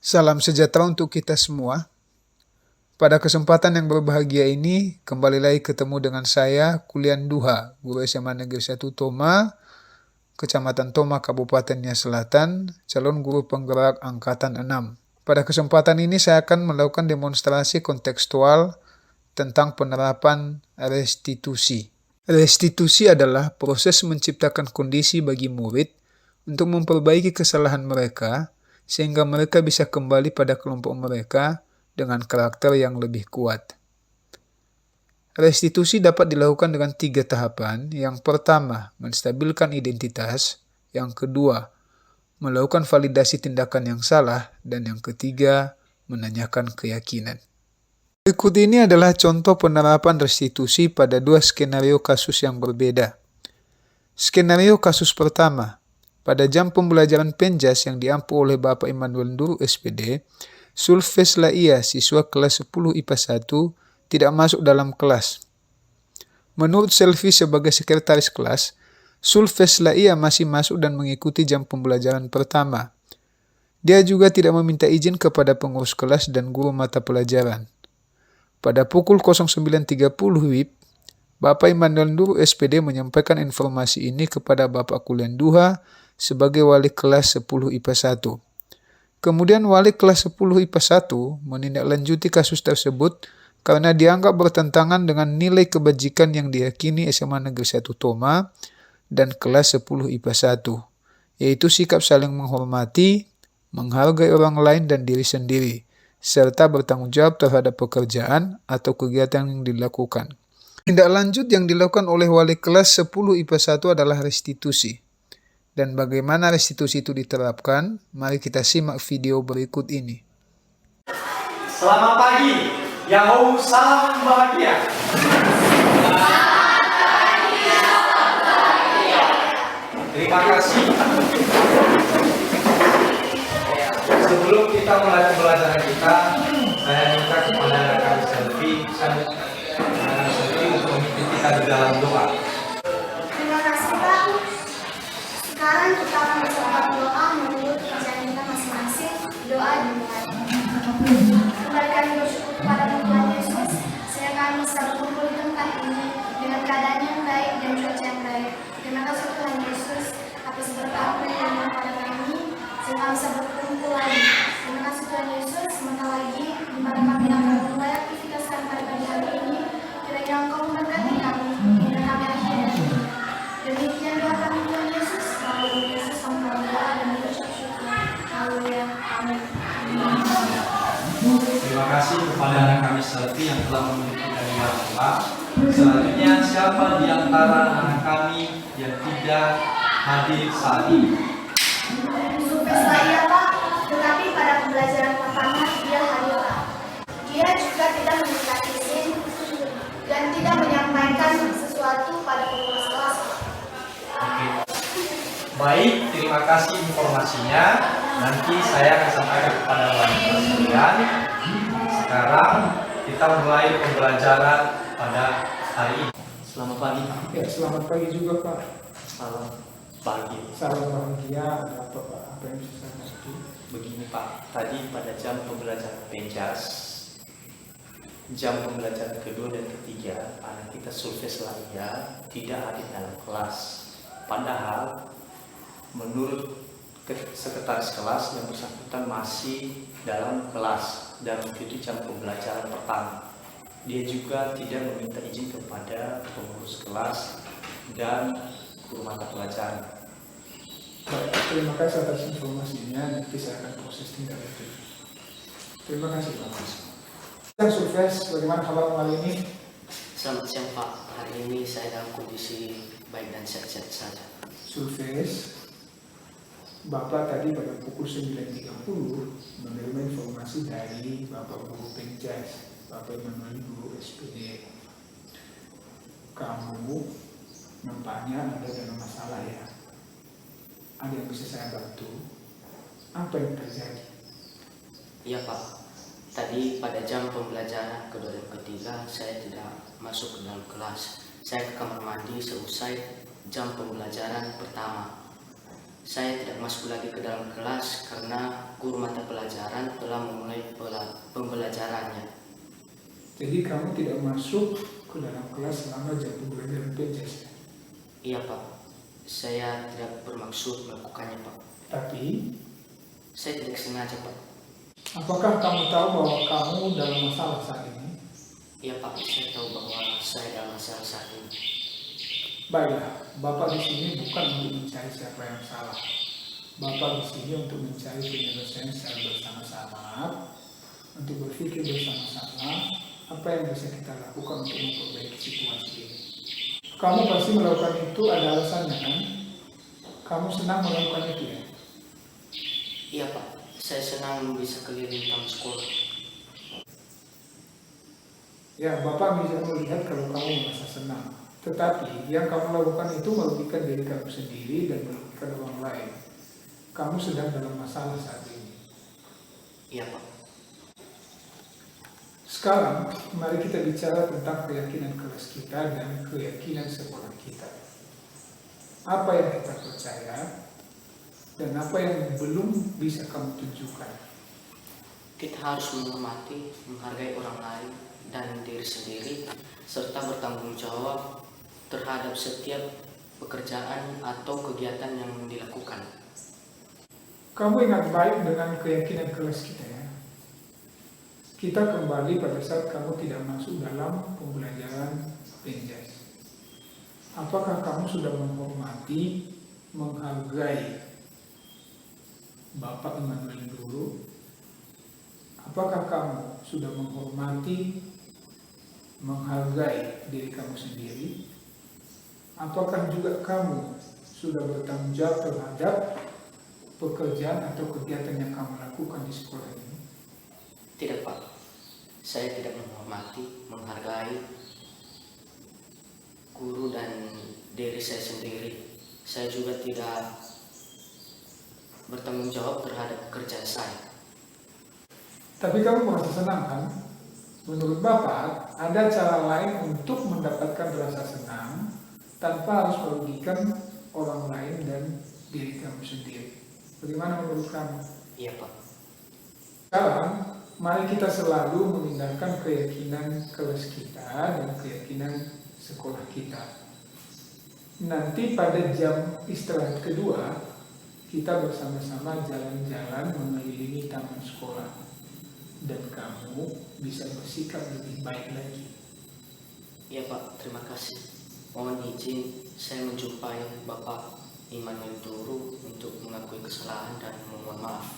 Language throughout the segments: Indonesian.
Salam sejahtera untuk kita semua. Pada kesempatan yang berbahagia ini, kembali lagi ketemu dengan saya, Kulian Duha, Guru SMA Negeri 1 Toma, Kecamatan Toma, Kabupaten Nia Selatan, calon guru penggerak Angkatan 6. Pada kesempatan ini saya akan melakukan demonstrasi kontekstual tentang penerapan restitusi. Restitusi adalah proses menciptakan kondisi bagi murid untuk memperbaiki kesalahan mereka, sehingga mereka bisa kembali pada kelompok mereka dengan karakter yang lebih kuat. Restitusi dapat dilakukan dengan 3 tahapan. Yang pertama, menstabilkan identitas. Yang kedua, melakukan validasi tindakan yang salah. Dan yang ketiga, menanyakan keyakinan. Berikut ini adalah contoh penerapan restitusi pada 2 skenario kasus yang berbeda. Skenario kasus pertama, pada jam pembelajaran penjas yang diampu oleh Bapak Immanuel Nduru SPD, Sulfes Laia, siswa kelas 10 IPA 1, tidak masuk dalam kelas. Menurut Selvi sebagai sekretaris kelas, Sulfes Laia masih masuk dan mengikuti jam pembelajaran pertama. Dia juga tidak meminta izin kepada pengurus kelas dan guru mata pelajaran. Pada pukul 09.30 WIB, Bapak Immanuel Nduru SPD menyampaikan informasi ini kepada Bapak Kulian Duha sebagai wali kelas 10 IPA 1. Kemudian wali kelas 10 IPA 1 menindaklanjuti kasus tersebut karena dianggap bertentangan dengan nilai kebajikan yang diyakini SMA Negeri 1 Toma dan kelas 10 IPA 1, yaitu sikap saling menghormati, menghargai orang lain dan diri sendiri, serta bertanggung jawab terhadap pekerjaan atau kegiatan yang dilakukan. Tindak lanjut yang dilakukan oleh wali kelas 10 IPA 1 adalah restitusi. Dan bagaimana restitusi itu diterapkan? Mari kita simak video berikut ini. Selamat pagi, Yahoo, salam bahagia. Terima kasih. Sebelum kita mulai pembelajaran kita, saya minta kepada rekan Selvi untuk memimpin kita di dalam doa. Terima kasih Pak. Sekarang kita akan bersama doa menurut kepercayaan kita masing-masing. Doa dimulai. Kembali kami bersyukur kepada Tuhan Yesus, sehingga kami bisa berkumpul di tempat ini dengan keadaan yang baik dan cuaca yang baik. Terima kasih Tuhan Yesus atas berkat-Mu yang ada pada kami, sehingga kami bisa berkumpul lagi. Terima kasih Tuhan Yesus, sebentar lagi di mana kami akan mulai aktivitas kami pada pagi hari ini. Kiranya Engkau memberkati kami dan kami akhirnya. Demikian doa kami Tuhan Yesus. Lalu Yesus kami berdoa dan berucap syukur. Haleluya. Amin. Terima kasih kepada anak kami Selvi yang telah memimpin dari doa. Selanjutnya, siapa di antara anak kami yang tidak hadir saat ini? Sulfes Laia Pak, tetapi pada pembelajaran pertama dia hadir Pak. Dia juga tidak meminta izin dan tidak menyampaikan sesuatu pada pengurus kelas. Oke. Baik, terima kasih informasinya. Nanti saya akan sampaikan kepada wanita sekalian. Sekarang kita mulai pembelajaran pada hari ini. Selamat pagi. Ya, selamat pagi juga Pak. Salam pagi. Salam bahagia. Ada apa Pak? Apa yang bisa saya bantu? Begini Pak, tadi pada jam pembelajaran penjas, jam pembelajaran kedua dan ketiga, anak kita Sulfes Laia tidak hadir dalam kelas. Padahal menurut sekretaris kelas yang bersangkutan masih dalam kelas dan mengikuti jam pembelajaran pertama. Dia juga tidak meminta izin kepada pengurus kelas dan guru mata pelajaran. Baik, terima kasih atas informasinya. Nanti saya akan proses tindak lanjut. Terima kasih Pak. Yang Sulfes, bagaimana kabar kali ini? Selamat siang Pak, hari ini saya dalam kondisi baik dan sehat-sehat saja. Sulfes, Bapak tadi pada pukul 9.30 menerima informasi dari Bapak Guru Penjas, Bapak Immanuel Nduru SPD. Kamu nampaknya ada dalam masalah ya. Ada yang bisa saya bantu? Apa yang terjadi? Iya Pak, tadi pada jam pembelajaran kedua dan ketiga saya tidak masuk ke dalam kelas. Saya ke kamar mandi seusai jam pembelajaran pertama. Saya tidak masuk lagi ke dalam kelas karena guru mata pelajaran telah memulai pembelajarannya. Jadi kamu tidak masuk ke dalam kelas selama jam pembelajaran penjas. Iya Pak, saya tidak bermaksud melakukannya Pak. Tapi, Saya tidak sengaja Pak. apakah kamu tahu bahwa kamu dalam masalah saat ini? Iya Pak, saya tahu bahwa saya dalam masalah saat ini. Baiklah, Bapak di sini bukan untuk mencari siapa yang salah. Bapak di sini untuk mencari penyelesaian secara bersama-sama, untuk berpikir bersama-sama apa yang bisa kita lakukan untuk memperbaiki situasi ini. Kamu pasti melakukan itu ada alasannya kan? Kamu senang melakukan itu ya? Iya Pak, saya senang bisa keliling taman sekolah. Ya, Bapak bisa melihat kalau kamu merasa senang. Tetapi yang kamu lakukan itu merugikan diri kamu sendiri dan merugikan orang lain. Kamu sedang dalam masalah saat ini. Iya Pak. Sekarang, mari kita bicara tentang keyakinan kelas kita dan keyakinan sekolah kita. Apa yang kita percaya dan apa yang belum bisa kamu tunjukkan. Kita harus menghormati, menghargai orang lain dan diri sendiri, serta bertanggung jawab terhadap setiap pekerjaan atau kegiatan yang dilakukan. Kamu ingat baik dengan keyakinan kelas kita ya. Kita kembali pada saat kamu tidak masuk dalam pembelajaran penjas. Apakah kamu sudah menghormati, menghargai Bapak Immanuel dulu? Apakah kamu sudah menghormati, menghargai diri kamu sendiri? Apakah juga kamu sudah bertanggung jawab terhadap pekerjaan atau kegiatan yang kamu lakukan di sekolah ini? Tidak Pak, saya tidak menghormati, menghargai guru dan diri saya sendiri. Saya juga tidak bertanggung jawab terhadap pekerjaan saya. Tapi kamu merasa senang kan? Menurut Bapak, ada cara lain untuk mendapatkan rasa senang tanpa harus merugikan orang lain dan diri kamu sendiri. Bagaimana menurut kamu? Iya Pak. Sekarang, mari kita selalu memindahkan keyakinan kelas kita dan keyakinan sekolah kita. Nanti pada jam istirahat kedua, kita bersama-sama jalan-jalan mengelilingi taman sekolah. Dan kamu bisa bersikap lebih baik lagi. Iya Pak, terima kasih. Mohon izin saya menjumpai Bapak Immanuel Duru untuk mengakui kesalahan dan memohon maaf.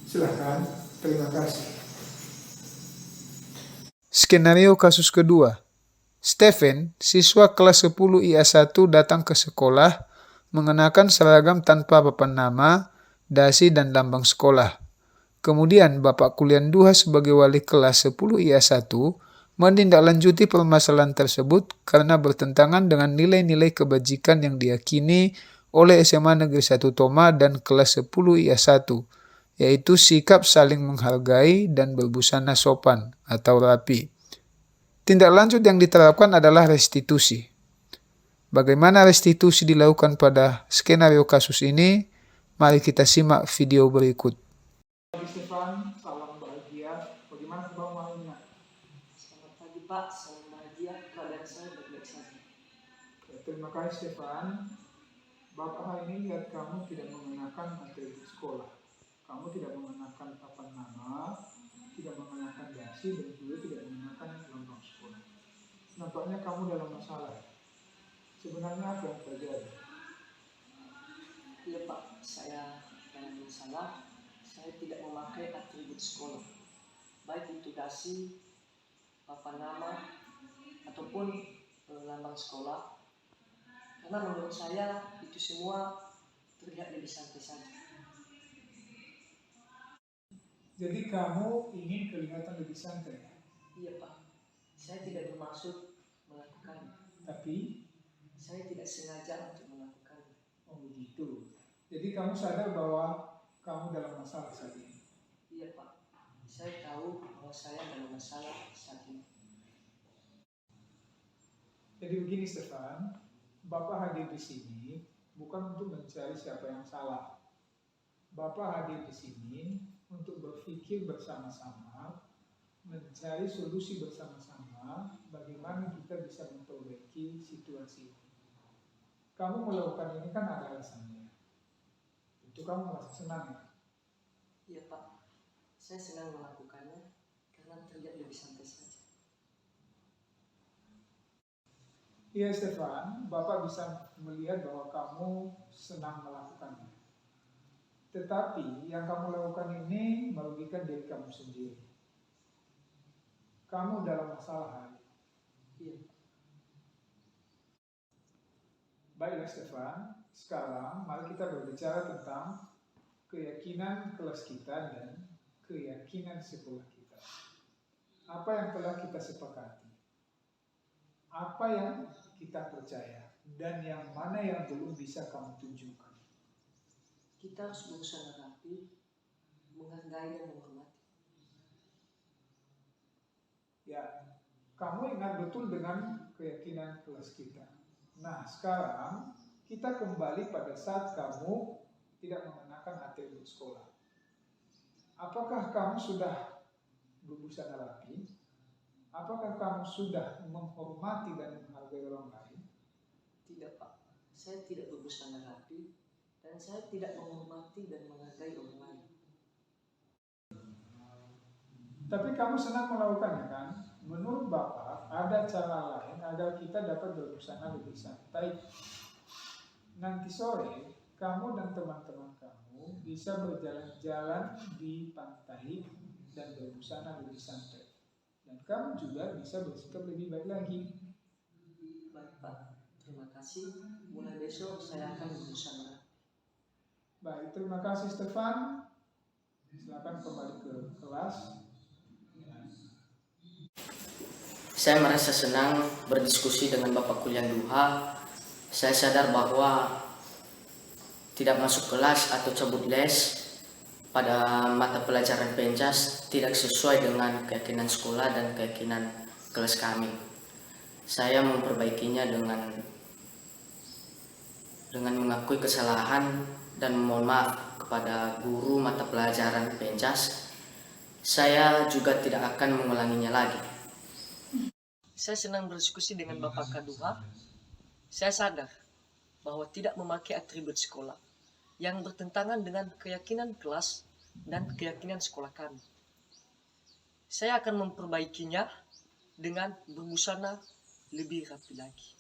Silakan, terima kasih. Skenario kasus kedua. Stephen, siswa kelas 10 IA1 datang ke sekolah mengenakan seragam tanpa papan nama, dasi dan lambang sekolah. Kemudian Bapak Kulian Duha sebagai wali kelas 10 IA1 menindaklanjuti permasalahan tersebut karena bertentangan dengan nilai-nilai kebajikan yang diyakini oleh SMA Negeri 1 Toma dan kelas 10 IA1, yaitu sikap saling menghargai dan berbusana sopan atau rapi. Tindak lanjut yang diterapkan adalah restitusi. Bagaimana restitusi dilakukan pada skenario kasus ini? Mari kita simak video berikut. Stefan, salam bahagia. Bagaimana kabar malamnya? Selamat pagi Pak, salam bahagia, keadaan saya baik-baik saja. Ya, terima kasih Stefan. Bapak hari ini lihat kamu tidak mengenakan atribut sekolah. Kamu tidak mengenakan papan nama, tidak mengenakan dasi dan juga tidak mengenakan lambang sekolah. Nampaknya kamu dalam masalah. Sebenarnya apa yang terjadi? Iya Pak, saya dalam masalah. Saya tidak memakai atribut sekolah, baik itu dasi, papan nama, ataupun lambang sekolah. Karena menurut saya itu semua terlihat lebih santai saja. Jadi kamu ingin kelihatan lebih santai, Iya Pak, saya tidak bermaksud melakukannya. tapi Saya tidak sengaja untuk melakukannya. oh begitu. Jadi kamu sadar bahwa kamu dalam masalah saat ini. Iya Pak, saya tahu bahwa saya dalam masalah saat ini. Jadi begini Stefan, Bapak hadir di sini bukan untuk mencari siapa yang salah. Bapak hadir di sini untuk berpikir bersama-sama, mencari solusi bersama-sama bagaimana kita bisa memperbaiki situasi ini. Kamu melakukan ini kan ada alasannya. Itu kamu merasa senang ya? Iya Pak, saya senang melakukannya karena terlihat lebih santai saja. Iya Stefan, Bapak bisa melihat bahwa kamu senang melakukannya. Tetapi yang kamu lakukan ini merugikan diri kamu sendiri. Kamu dalam masalah. Iya. Baiklah Stefan, sekarang mari kita berbicara tentang keyakinan kelas kita dan keyakinan sekolah kita. Apa yang telah kita sepakati? Apa yang kita percaya? Dan yang mana yang belum bisa kamu tunjukkan? Kita harus berusaha rapi, menghargai dan menghormati. Ya, kamu ingat betul dengan keyakinan kelas kita. Nah, sekarang kita kembali pada saat kamu tidak mengenakan atribut sekolah. Apakah kamu sudah berbusana rapi? Apakah kamu sudah menghormati dan menghargai orang lain? Tidak Pak, saya tidak berbusana rapi dan saya tidak menghormati dan menghargai orang lain. Tapi kamu senang melakukannya kan? Menurut Bapak, ada cara lain agar kita dapat berbusana lebih santai. Nanti sore, kamu dan teman-teman kamu bisa berjalan-jalan di pantai dan berbusana lebih santai. Dan kamu juga bisa bersikap lebih baik lagi. Baik Pak, terima kasih. Mulai besok saya akan berbusana rapi. Baik, terima kasih Stefan. Silakan kembali ke kelas. Saya merasa senang berdiskusi dengan Bapak Kulian Duha. Saya sadar bahwa tidak masuk kelas atau cabut les pada mata pelajaran Pencas tidak sesuai dengan keyakinan sekolah dan keyakinan kelas kami. Saya memperbaikinya dengan mengakui kesalahan dan memohon maaf kepada guru mata pelajaran Pencas. Saya juga tidak akan mengulanginya lagi. Saya senang berdiskusi dengan Bapak Kaduha. Saya sadar bahwa tidak memakai atribut sekolah yang bertentangan dengan keyakinan kelas dan keyakinan sekolah kami. Saya akan memperbaikinya dengan berbusana lebih rapi lagi.